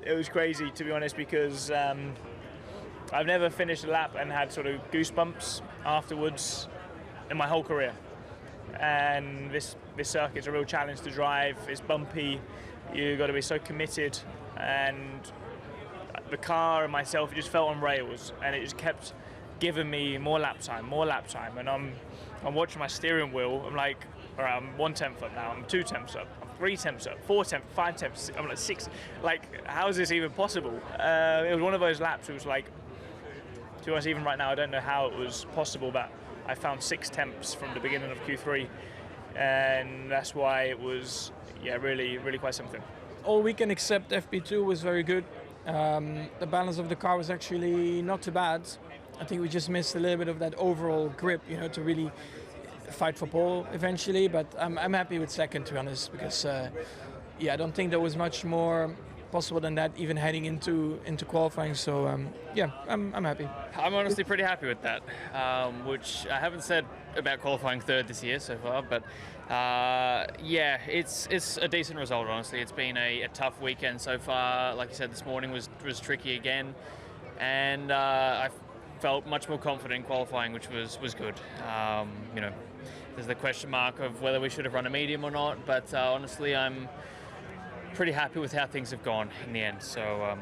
It was crazy, to be honest, because I've never finished a lap and had sort of goosebumps afterwards in my whole career. And this circuit's a real challenge to drive. It's bumpy. You've got to be so committed, and the car and myself, it just felt on rails, and it just kept giving me more lap time, and I'm watching my steering wheel. I'm like, all right, I'm 1/10 up now, I'm 2/10 up, I'm 3/10 up, 4/10, 5/10, I'm like 6. Like, how is this even possible? It was one of those laps. It was like, to be honest, even right now, I don't know how it was possible, but I found 6/10 from the beginning of Q3, and that's why it was, really, really quite something. All weekend except FP2 was very good. The balance of the car was actually not too bad. I think we just missed a little bit of that overall grip, to really fight for pole eventually. But I'm happy with second, to be honest, because I don't think there was much more possible than that, even heading into qualifying. So I'm happy. I'm honestly pretty happy with that, which I haven't said about qualifying third this year so far, but it's a decent result, honestly. It's been a tough weekend so far. Like you said, this morning was tricky again, and I felt much more confident in qualifying, which was good. There's the question mark of whether we should have run a medium or not, but honestly, I'm pretty happy with how things have gone in the end. So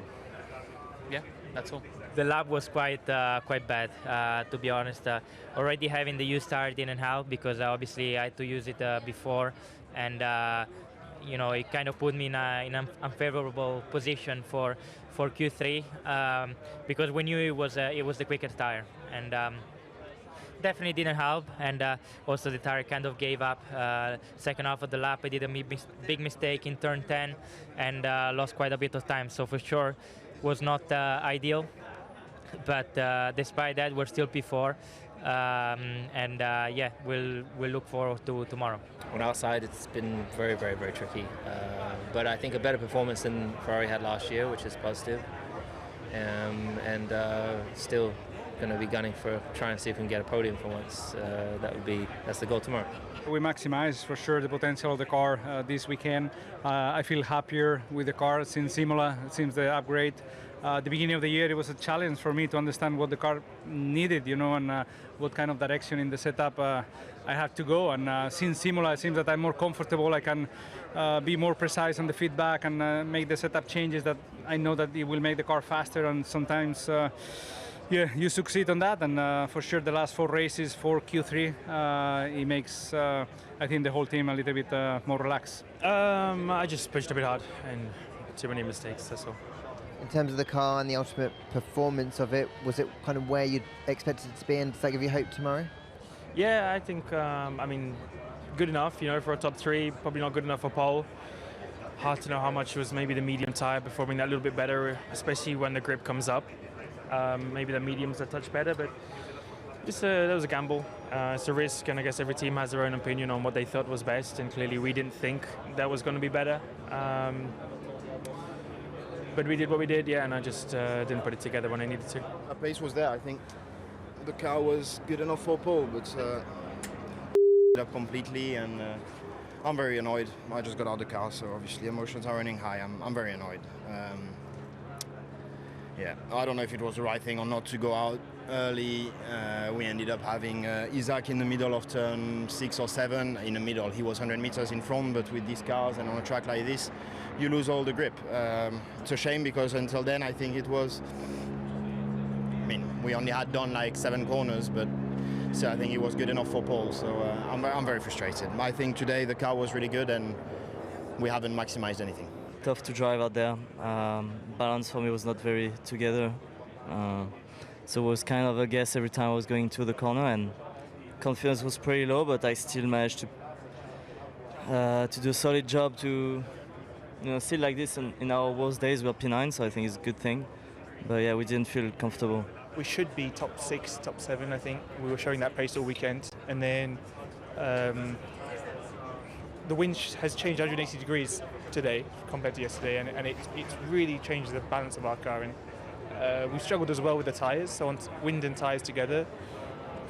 that's all. The lap was quite bad, to be honest. Already having the used tire didn't help, because obviously I had to use it before, and it kind of put me in an unfavorable position for Q3, because we knew it was the quicker tire, and definitely didn't help. And also the tire kind of gave up. Second half of the lap, I did a big mistake in turn 10 and lost quite a bit of time. So for sure, was not ideal. But despite that, we're still P4, we'll look forward to tomorrow. On our side, it's been very, very, very tricky. But I think a better performance than Ferrari had last year, which is positive. Still going to be gunning for trying to see if we can get a podium for once. That's the goal tomorrow. We maximize for sure the potential of the car this weekend. I feel happier with the car since Imola. It seems the upgrade. The beginning of the year, it was a challenge for me to understand what the car needed, and what kind of direction in the setup I had to go. And since Imola, it seems that I'm more comfortable. I can be more precise on the feedback and make the setup changes that I know that it will make the car faster. And sometimes, you succeed on that. And for sure, the last 4 races for Q3, it makes, I think, the whole team a little bit more relaxed. I just pushed a bit hard and too many mistakes, that's all. In terms of the car and the ultimate performance of it, was it kind of where you'd expected it to be, and does that give you hope tomorrow? Yeah, I think, good enough, for a top 3, probably not good enough for pole. Hard to know how much was maybe the medium tire performing that little bit better, especially when the grip comes up. Maybe the medium's a touch better, but that was a gamble. It's a risk, and I guess every team has their own opinion on what they thought was best, and clearly we didn't think that was going to be better. But we did what we did, and I just didn't put it together when I needed to. The pace was there. I think the car was good enough for pole, but up completely, and I'm very annoyed. I just got out of the car, so obviously emotions are running high. I'm very annoyed. I don't know if it was the right thing or not to go out early. We ended up having Isaac in the middle of turn 6 or 7. In the middle, he was 100 meters in front, but with these cars and on a track like this, you lose all the grip. It's a shame, because until then I think it was, we only had done like 7 corners, but so I think it was good enough for pole. So I'm very frustrated. I think today the car was really good and we haven't maximized anything. Tough to drive out there. Balance for me was not very together. So it was kind of a guess every time I was going to the corner, and confidence was pretty low, but I still managed to do a solid job to, still like this in our worst days we're P9, so I think it's a good thing. But yeah, we didn't feel comfortable. We should be top 6, top 7, I think. We were showing that pace all weekend, and then the wind has changed 180 degrees today compared to yesterday, and it's really changed the balance of our car. And we struggled as well with the tyres, so on wind and tyres together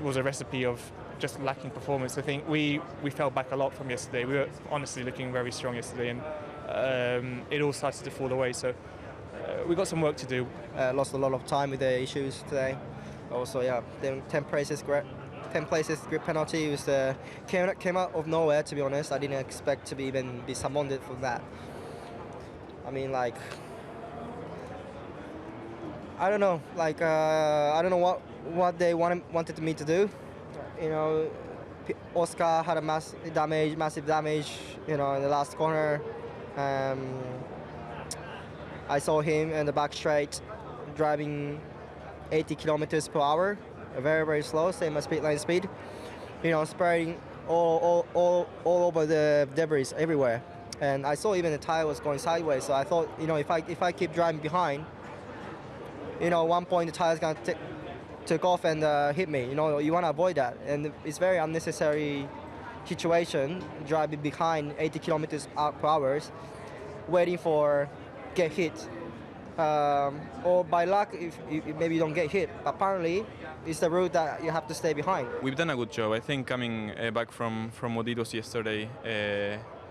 was a recipe of just lacking performance. I think we fell back a lot from yesterday. We were honestly looking very strong yesterday, and it all started to fall away. So we got some work to do. Lost a lot of time with the issues today. Also, yeah, 10 places grip penalty was came out of nowhere. To be honest, I didn't expect to even be summoned for that. I mean, like, I don't know, like I don't know what they wanted me to do. You know, Oscar had a massive damage. You know, in the last corner. I saw him in the back straight driving 80 kilometers per hour, very, very slow, same as pit lane speed. You know, spraying all over the debris everywhere. And I saw even the tire was going sideways, so I thought, you know, if I keep driving behind, you know, at one point the tire's gonna take off and hit me. You know, you want to avoid that, and it's very unnecessary situation driving behind 80 kilometers per hour, waiting for get hit. Or by luck, if maybe you don't get hit. Apparently, it's the route that you have to stay behind. We've done a good job. I think coming back from what it was yesterday,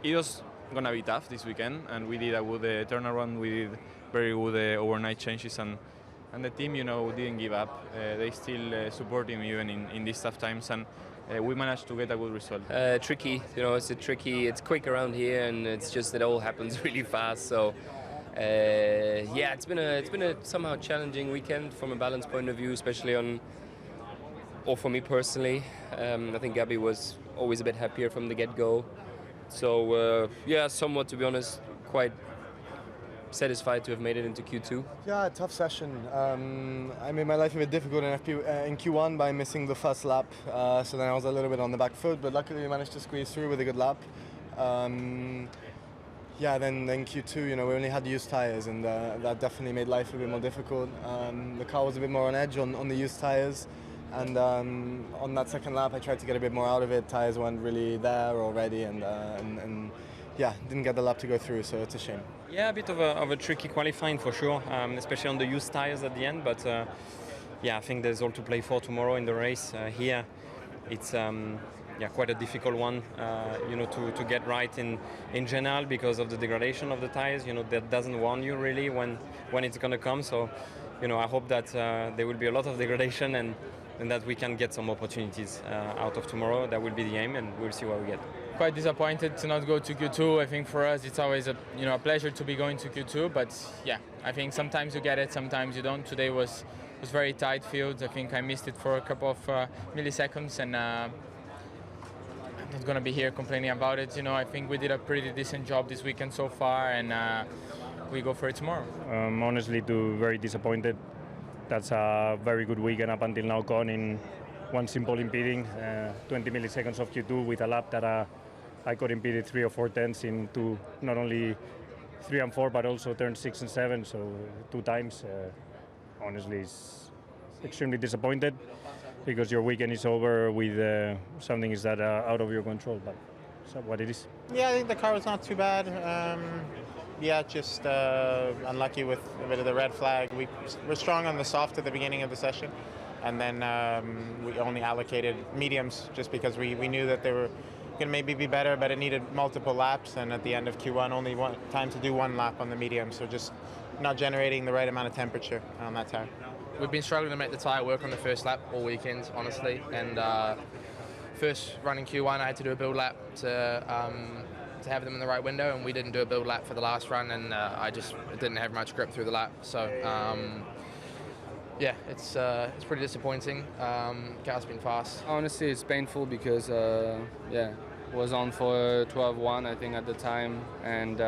it was gonna be tough this weekend, and we did a good turnaround. We did very good overnight changes, and the team, you know, didn't give up. They still supporting me even in these tough times, and we managed to get a good result. Tricky, you know, it's quick around here, and it's just it all happens really fast. So. Yeah, it's been a somehow challenging weekend from a balance point of view, especially or for me personally. I think Gabby was always a bit happier from the get-go. So yeah, somewhat, to be honest, quite satisfied to have made it into Q2. Yeah, tough session. I made my life a bit difficult in Q1 by missing the first lap. So then I was a little bit on the back foot, but luckily we managed to squeeze through with a good lap. Yeah, then Q2, you know, we only had used tyres, and that definitely made life a bit more difficult. The car was a bit more on edge on the used tyres, and on that second lap I tried to get a bit more out of it. Tyres weren't really there already, and yeah, didn't get the lap to go through, so it's a shame. Yeah, a bit of a tricky qualifying for sure, especially on the used tyres at the end, but yeah, I think there's all to play for tomorrow in the race. Here, it's yeah, quite a difficult one, you know, to get right in general because of the degradation of the tires. You know, that doesn't warn you really when it's going to come. So, you know, I hope that there will be a lot of degradation and that we can get some opportunities out of tomorrow. That will be the aim, and we'll see what we get. Quite disappointed to not go to Q2. I think for us it's always a pleasure to be going to Q2. But yeah, I think sometimes you get it, sometimes you don't. Today was very tight field. I think I missed it for a couple of milliseconds, and I'm not going to be here complaining about it. You know, I think we did a pretty decent job this weekend so far, and we go for it tomorrow. Honestly, very disappointed. That's a very good weekend up until now gone in one simple impeding, 20 milliseconds of Q2 with a lap that I got impeded 3 or 4 tenths into not only 3 and 4 but also turn 6 and 7, so 2 times. Honestly, it's extremely disappointed, because your weekend is over with something is that out of your control, but that's what it is. Yeah, I think the car was not too bad. Yeah, just unlucky with a bit of the red flag. We were strong on the soft at the beginning of the session, and then we only allocated mediums just because we knew that they were going to maybe be better, but it needed multiple laps, and at the end of Q1 only time to do 1 lap on the medium, so just not generating the right amount of temperature on that tire. We've been struggling to make the tyre work on the first lap all weekend, honestly. And first run in Q1, I had to do a build lap to have them in the right window, and we didn't do a build lap for the last run, and I just didn't have much grip through the lap. So yeah, it's pretty disappointing. Car's been fast. Honestly, it's painful because yeah, was on for 12-1 I think at the time, and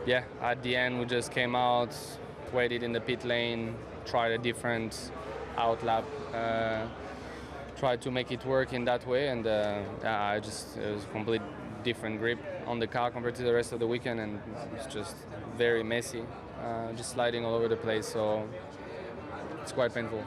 yeah, at the end we just came out, waited in the pit lane, tried a different out lap, tried to make it work in that way, and yeah, it was a complete different grip on the car compared to the rest of the weekend, and it's just very messy, just sliding all over the place, so it's quite painful.